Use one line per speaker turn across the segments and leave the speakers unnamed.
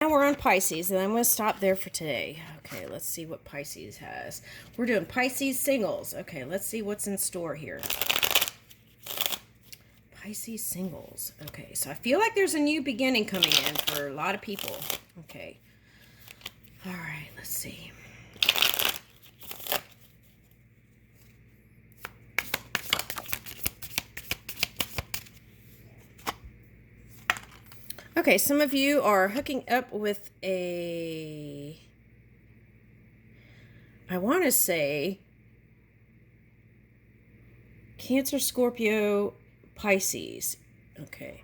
Now we're on Pisces, and I'm going to stop there for today. Okay, let's see what Pisces has. We're doing Pisces singles. Okay, let's see what's in store here. Pisces singles. Okay, so I feel like there's a new beginning coming in for a lot of people. Okay. All right, let's see. Okay, some of you are hooking up with I want to say, Cancer, Scorpio, Pisces. Okay.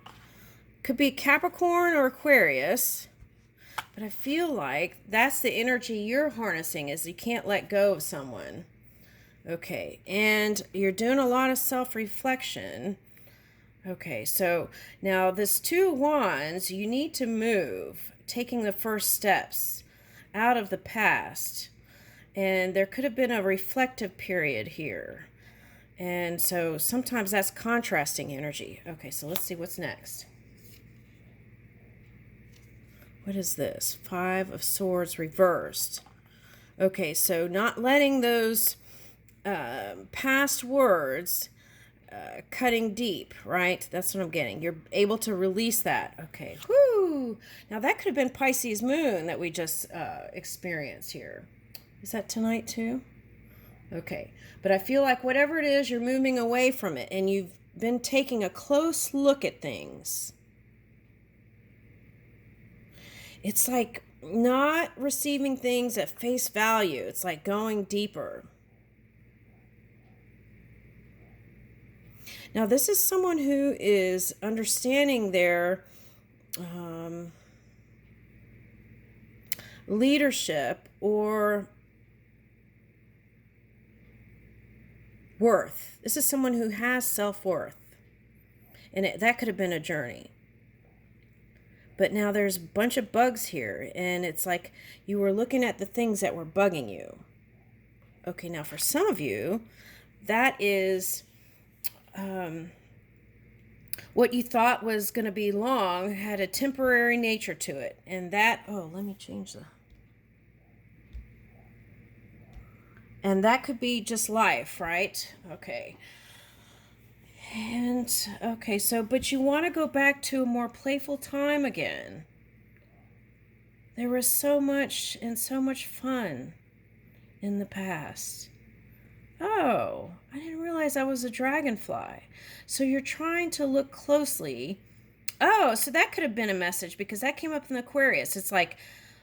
Could be Capricorn or Aquarius, but I feel like that's the energy you're harnessing, is you can't let go of someone. Okay, and you're doing a lot of self-reflection. Okay, so now this Two of Wands, you need to move, taking the first steps out of the past. And there could have been a reflective period here. And so sometimes that's contrasting energy. Okay, so let's see what's next. What is this? Five of Swords reversed. Okay, so not letting those past words cutting deep, right? That's what I'm getting. You're able to release that. Okay. Whoo! Now that could have been Pisces moon that we just experienced here. Is that tonight too? Okay. But I feel like whatever it is, you're moving away from it, and you've been taking a close look at things. It's like not receiving things at face value. It's like going deeper. Now, this is someone who is understanding their leadership or worth. This is someone who has self-worth. And that could have been a journey. But now there's a bunch of bugs here. And it's like you were looking at the things that were bugging you. Okay, now for some of you, that is what you thought was going to be long had a temporary nature to it. And that, let me change the... And that could be just life, right? Okay. And, okay, so, but you want to go back to a more playful time again. There was so much and so much fun in the past. Oh, I didn't realize I was a dragonfly. So you're trying to look closely. Oh, so that could have been a message, because that came up in Aquarius. It's like,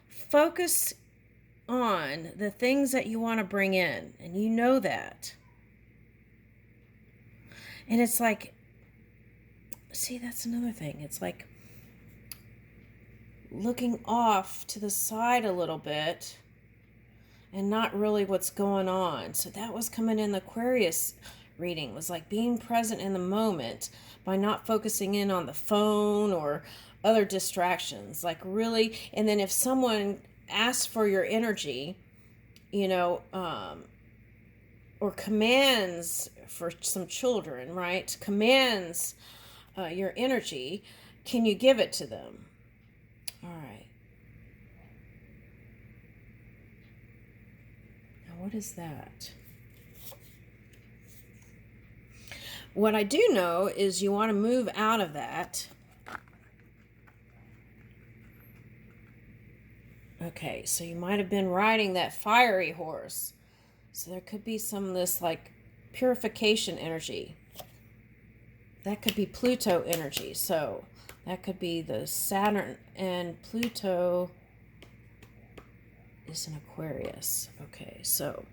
focus on the things that you want to bring in, and you know that. And it's like, see, that's another thing. It's like looking off to the side a little bit and not really what's going on. So that was coming in the Aquarius reading, was like being present in the moment by not focusing in on the phone or other distractions. Like really, and then if someone asks for your energy, or commands for some children, right? Commands your energy, can you give it to them? All right. Now, what is that? What I do know is you want to move out of that. Okay, so you might have been riding that fiery horse. So there could be some of this like purification energy. That could be Pluto energy. So that could be the Saturn, and Pluto is in Aquarius. Okay, so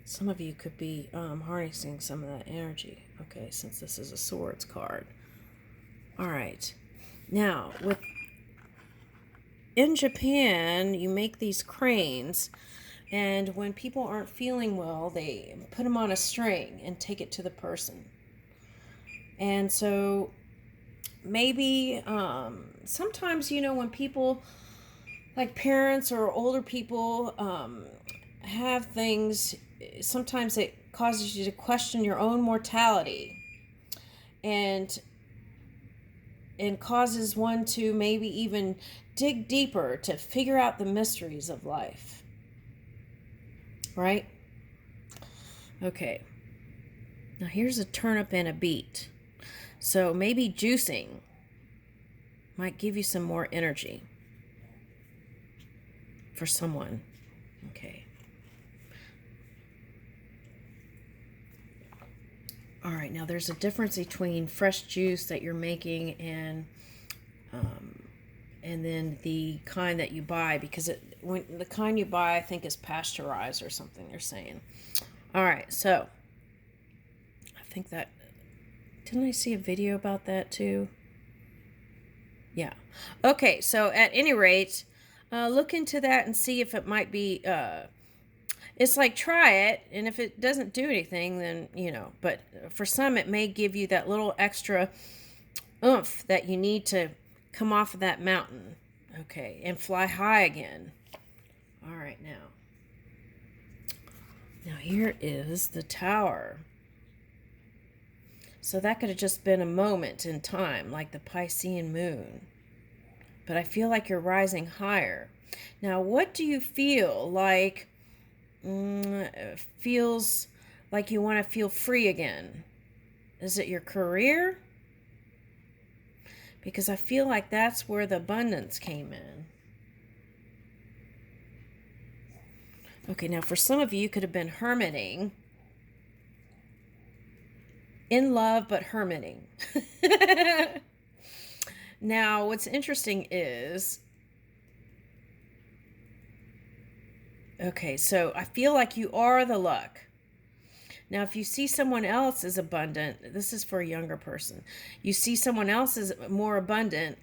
some of you could be harnessing some of that energy. Okay, since this is a Swords card. All right. Now, in Japan, you make these cranes, and when people aren't feeling well, they put them on a string and take it to the person. And so maybe sometimes, when people, like parents or older people, have things, sometimes it causes you to question your own mortality. And and causes one to maybe even dig deeper to figure out the mysteries of life. Right? Okay. Now here's a turnip and a beet. So maybe juicing might give you some more energy for someone. Okay. All right, now there's a difference between fresh juice that you're making and then the kind that you buy, because when the kind you buy, I think, is pasteurized or something they're saying. All right, so I think that, didn't I see a video about that too? Yeah. Okay, so at any rate, look into that and see if it might be, it's like, try it, and if it doesn't do anything, then, but for some, it may give you that little extra oomph that you need to come off of that mountain, okay, and fly high again. All right, now here is the Tower. So that could have just been a moment in time, like the Piscean moon. But I feel like you're rising higher. Now, what do you feel like feels like you want to feel free again? Is it your career? Because I feel like that's where the abundance came in. Okay, now for some of you, you could have been hermiting. In love, but hermiting. Now, what's interesting is, okay, so I feel like you are the luck. Now, if you see someone else is abundant, this is for a younger person. You see someone else is more abundant,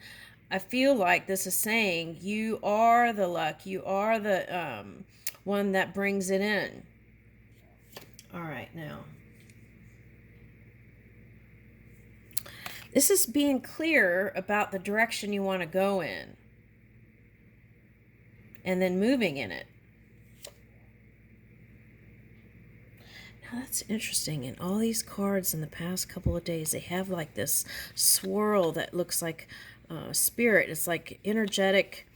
I feel like this is saying you are the luck. You are the one that brings it in. All right, now. This is being clear about the direction you want to go in. And then moving in it. Now that's interesting. In all these cards in the past couple of days, they have like this swirl that looks like spirit. It's like energetic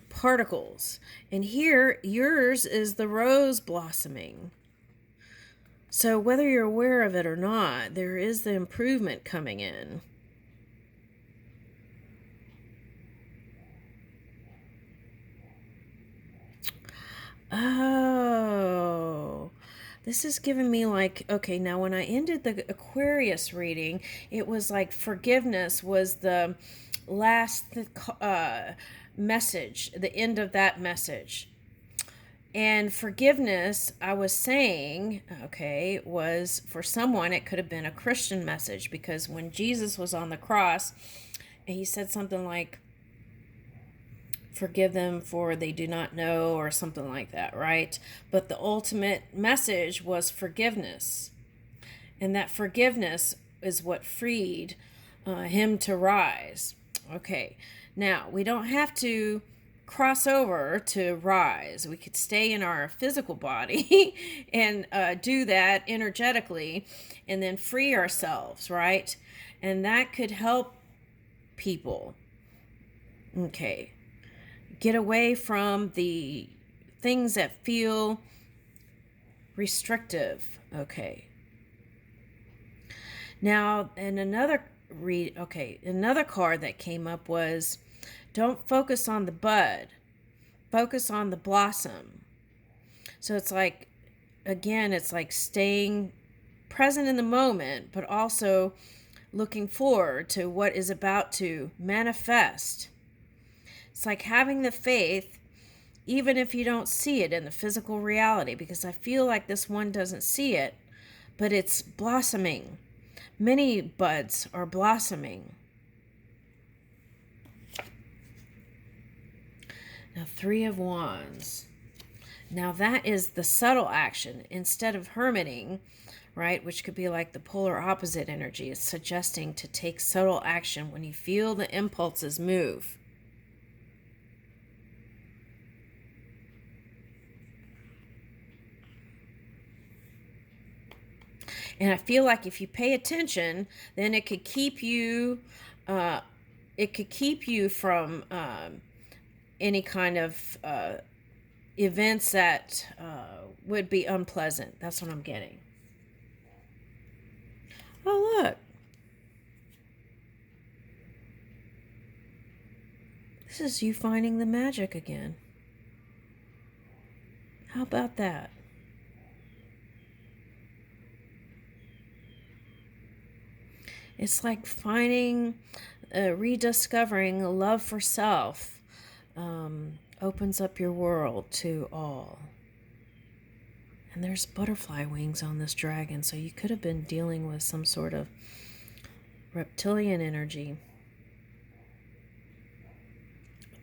particles. And here, yours is the rose blossoming. So whether you're aware of it or not, there is the improvement coming in. Oh, this is giving me like, okay, now when I ended the Aquarius reading, it was like forgiveness was the last message, the end of that message. And forgiveness, I was saying, okay, was for someone, it could have been a Christian message, because when Jesus was on the cross, he said something like, forgive them for they do not know, or something like that, right? But the ultimate message was forgiveness. And that forgiveness is what freed him to rise. Okay, now we don't have to cross over to rise. We could stay in our physical body and do that energetically and then free ourselves, right? And that could help people. Okay. Get away from the things that feel restrictive. Okay. Now, and another card that came up was, don't focus on the bud, focus on the blossom. So it's like, again, it's like staying present in the moment, but also looking forward to what is about to manifest. It's like having the faith, even if you don't see it in the physical reality, because I feel like this one doesn't see it, but it's blossoming. Many buds are blossoming. Now, 3 of Wands. Now, that is the subtle action. Instead of hermiting, right, which could be like the polar opposite energy, it's suggesting to take subtle action when you feel the impulses move. And I feel like if you pay attention, then it could keep you from any kind of events that would be unpleasant. That's what I'm getting. Oh, look. This is you finding the magic again. How about that? It's like finding, rediscovering a love for self. Opens up your world to all. And there's butterfly wings on this dragon, so you could have been dealing with some sort of reptilian energy.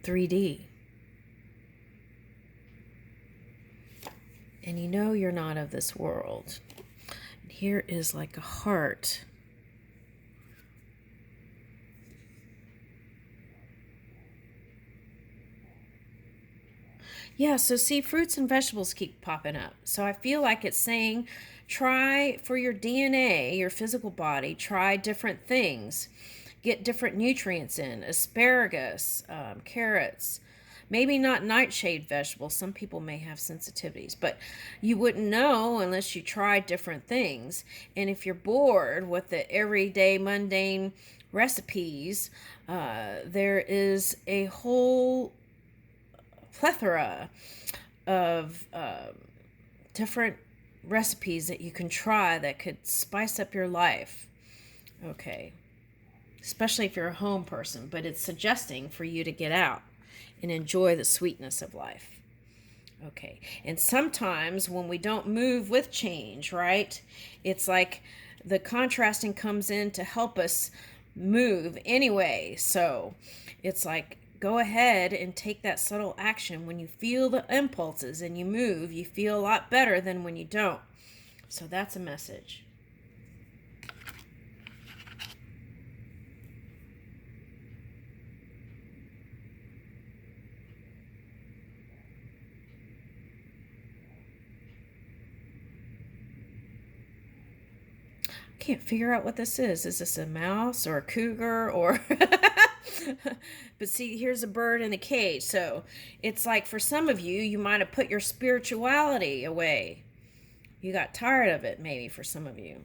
3D. And you know you're not of this world. And here is like a heart. Yeah, so see, fruits and vegetables keep popping up. So I feel like it's saying, try for your DNA, your physical body, try different things. Get different nutrients in, asparagus, carrots, maybe not nightshade vegetables. Some people may have sensitivities, but you wouldn't know unless you tried different things. And if you're bored with the everyday mundane recipes, there is a whole plethora of different recipes that you can try that could spice up your life. Okay. Especially if you're a home person, but it's suggesting for you to get out and enjoy the sweetness of life. Okay. And sometimes when we don't move with change, right, it's like the contrasting comes in to help us move anyway. So it's like, go ahead and take that subtle action. When you feel the impulses and you move, you feel a lot better than when you don't. So that's a message. Can't figure out what this is. Is this a mouse or a cougar or but see, here's a bird in a cage. So it's like for some of you, you might have put your spirituality away. You got tired of it, maybe, for some of you.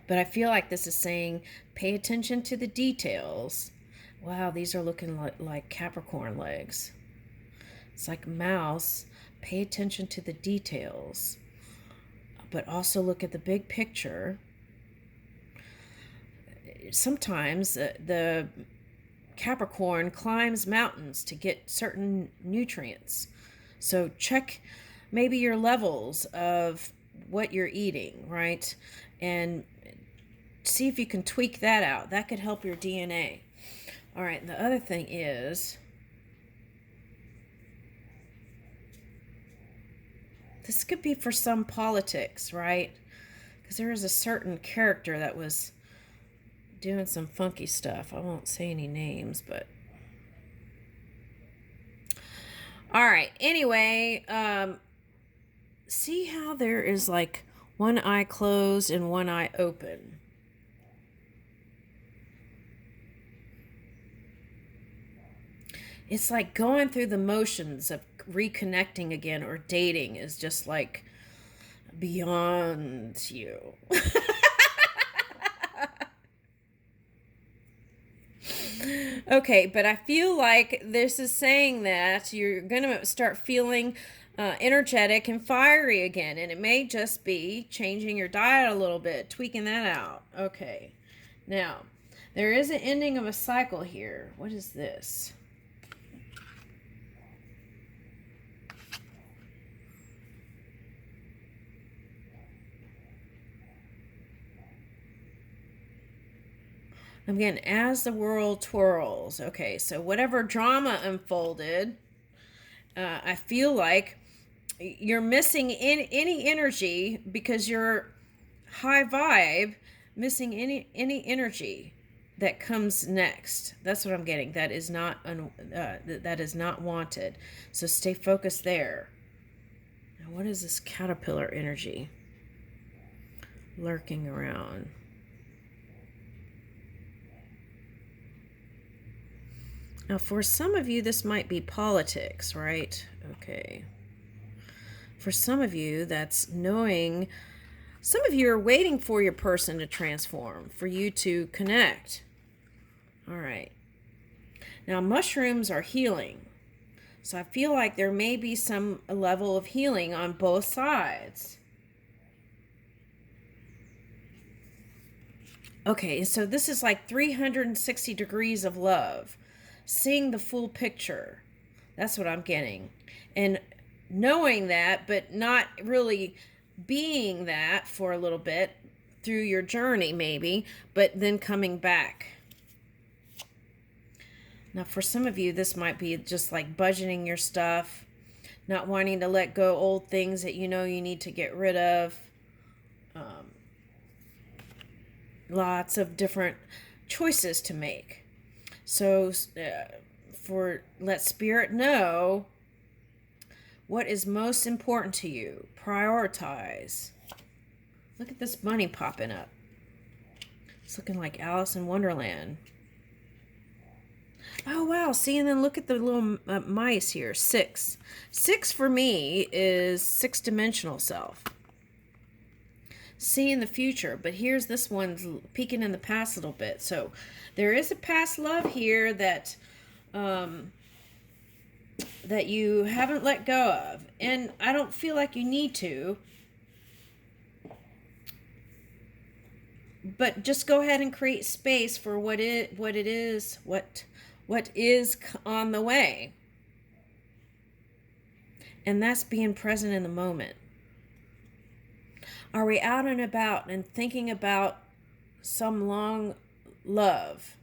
But I feel like this is saying, pay attention to the details. Wow, these are looking like Capricorn legs. It's like mouse. Pay attention to the details, but also look at the big picture. Sometimes the Capricorn climbs mountains to get certain nutrients. So check maybe your levels of what you're eating, right? And see if you can tweak that out. That could help your DNA. All right, and the other thing is, this could be for some politics, right? Because there is a certain character that was doing some funky stuff. I won't say any names, but... All right, anyway, see how there is like one eye closed and one eye open. It's like going through the motions of reconnecting again or dating is just like beyond you. Okay, but I feel like this is saying that you're going to start feeling energetic and fiery again, and it may just be changing your diet a little bit, tweaking that out. Okay, now there is an ending of a cycle here. What is this? Again, as the world twirls. Okay, so whatever drama unfolded, I feel like you're missing any energy because you're high vibe, missing any energy that comes next. That's what I'm getting. That is not that is not wanted. So stay focused there. Now, what is this caterpillar energy? lurking around. Now, for some of you, this might be politics, right? Okay. For some of you, that's knowing. Some of you are waiting for your person to transform, for you to connect. All right. Now, mushrooms are healing. So I feel like there may be some level of healing on both sides. Okay, so this is like 360 degrees of love. Seeing the full picture. That's what I'm getting. And knowing that, but not really being that for a little bit through your journey maybe, but then coming back. Now for some of you, this might be just like budgeting your stuff, not wanting to let go old things that you know you need to get rid of. Lots of different choices to make. So let spirit know what is most important to you. Prioritize. Look at this bunny popping up. It's looking like Alice in Wonderland. Oh, wow. See, and then look at the little mice here. 6. 6 for me is 6-dimensional self. See in the future, but here's this one's peeking in the past a little bit. So there is a past love here that that you haven't let go of, and I don't feel like you need to, but just go ahead and create space for what is on the way, and that's being present in the moment. Are we out and about and thinking about some long love?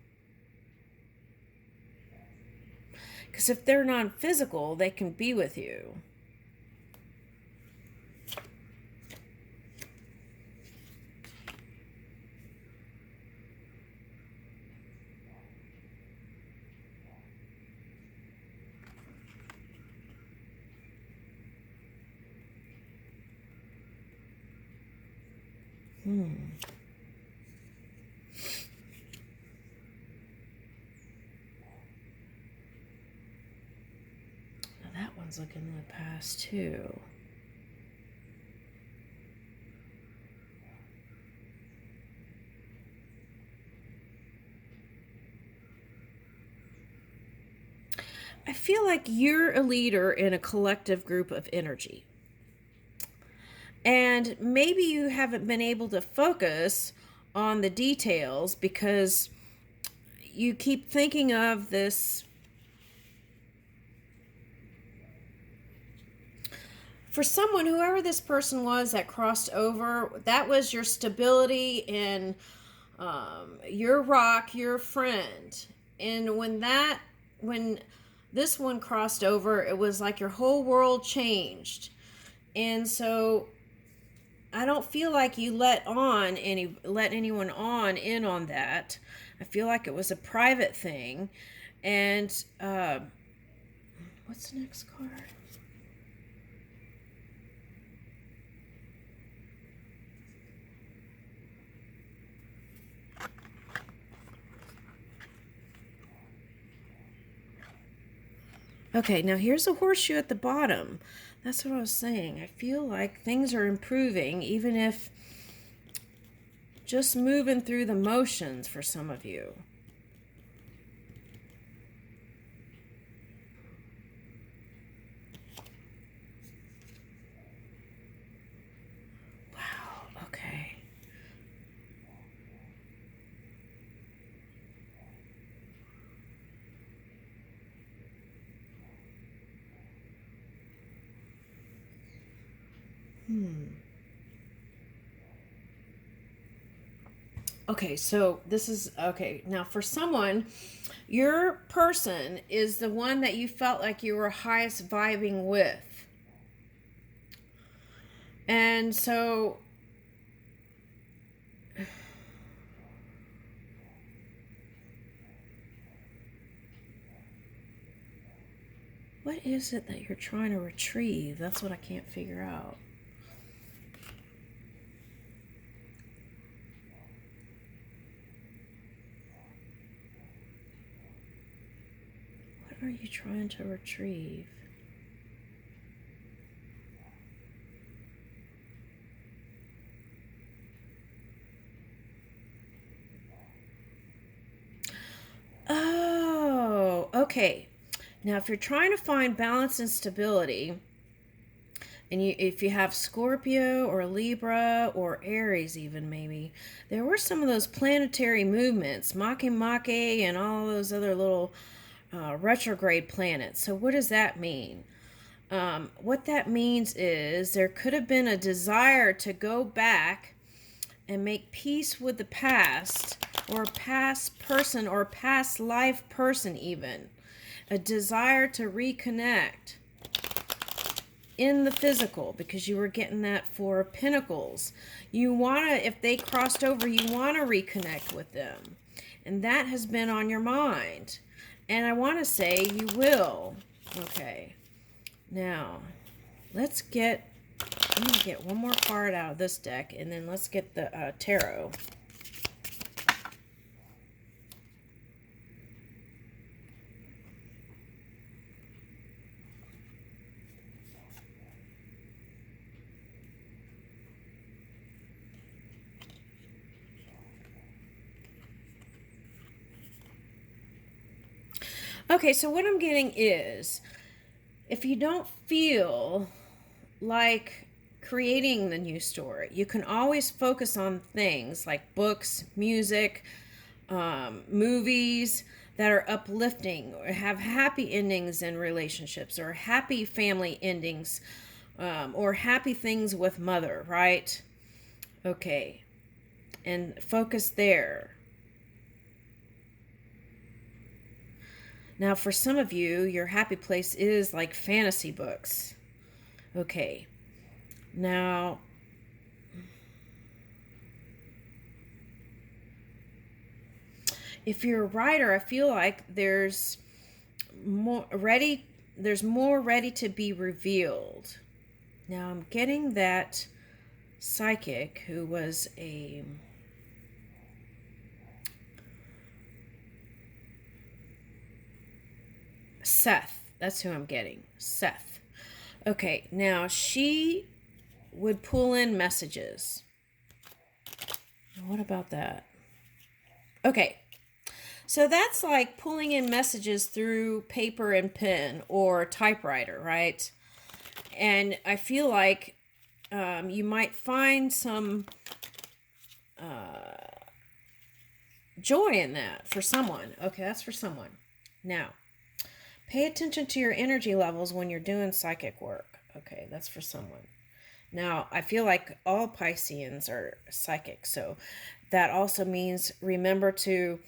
Because if they're non-physical, they can be with you. Now that one's looking in the past too. I feel like you're a leader in a collective group of energy. And maybe you haven't been able to focus on the details because you keep thinking of this. For someone, whoever this person was that crossed over, that was your stability and your rock, your friend. And when this one crossed over, it was like your whole world changed. And so I don't feel like you let anyone in on that. I feel like it was a private thing. And what's the next card? Okay, now here's a horseshoe at the bottom. That's what I was saying. I feel like things are improving, even if just moving through the motions for some of you. Wow, okay. Okay, so this is, okay, now for someone, your person is the one that you felt like you were highest vibing with. And so what is it that you're trying to retrieve? That's what I can't figure out. are you trying to retrieve? Oh, okay. Now, if you're trying to find balance and stability, and if you have Scorpio or Libra or Aries even maybe, there were some of those planetary movements, Make and all those other little retrograde planets. So what does that mean? What that means is there could have been a desire to go back and make peace with the past, or past person, or past life person even. A desire to reconnect in the physical, because you were getting that Four of Pentacles. You want to, if they crossed over, you want to reconnect with them. And that has been on your mind. And I want to say you will. Okay. Now, I'm going to get one more card out of this deck, and then let's get the tarot. Okay, so what I'm getting is, if you don't feel like creating the new story, you can always focus on things like books, music, movies that are uplifting, or have happy endings in relationships, or happy family endings, or happy things with mother, right? Okay, and focus there. Now, for some of you, your happy place is like fantasy books. Okay. Now, if you're a writer, I feel like there's more ready to be revealed. Now, I'm getting that psychic who was a Seth. That's who I'm getting. Seth. Okay, now she would pull in messages. What about that? Okay, so that's like pulling in messages through paper and pen or typewriter, right? And I feel like you might find some joy in that for someone. Okay, that's for someone. Now, pay attention to your energy levels when you're doing psychic work. Okay, that's for someone. Now, I feel like all Pisceans are psychic, so that also means remember to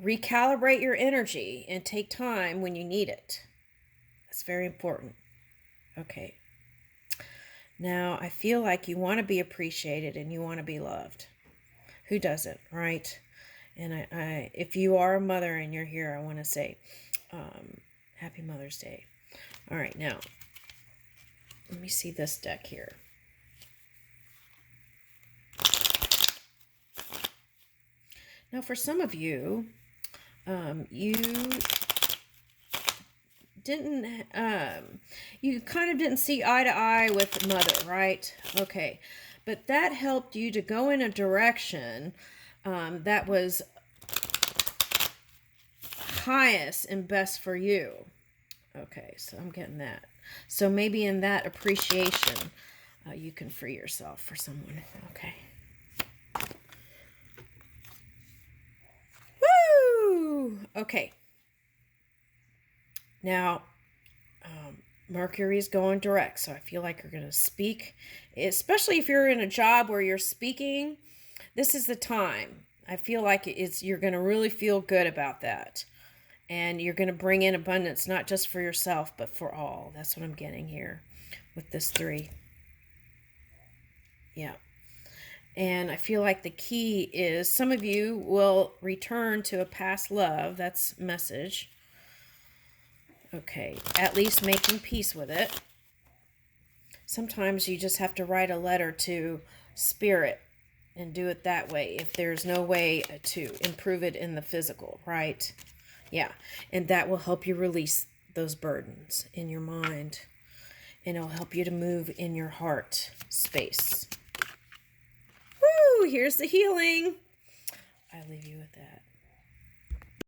recalibrate your energy and take time when you need it. That's very important. Okay. Now, I feel like you want to be appreciated and you want to be loved. Who doesn't, right? And I if you are a mother and you're here, I want to say Happy Mother's Day. All right, now, let me see this deck here. Now, for some of you, you didn't, you kind of didn't see eye to eye with mother, right? Okay, but that helped you to go in a direction that was highest and best for you. Okay, so I'm getting that. So maybe in that appreciation, you can free yourself for someone. Okay. Woo! Okay. Now, Mercury is going direct, so I feel like you're going to speak, especially if you're in a job where you're speaking. This is the time. I feel like you're going to really feel good about that. And you're going to bring in abundance, not just for yourself, but for all. That's what I'm getting here with this 3. Yeah. And I feel like the key is some of you will return to a past love. That's message. Okay. At least making peace with it. Sometimes you just have to write a letter to spirit and do it that way if there's no way to improve it in the physical, right? Yeah. And that will help you release those burdens in your mind. And it'll help you to move in your heart space. Woo! Here's the healing. I leave you with that.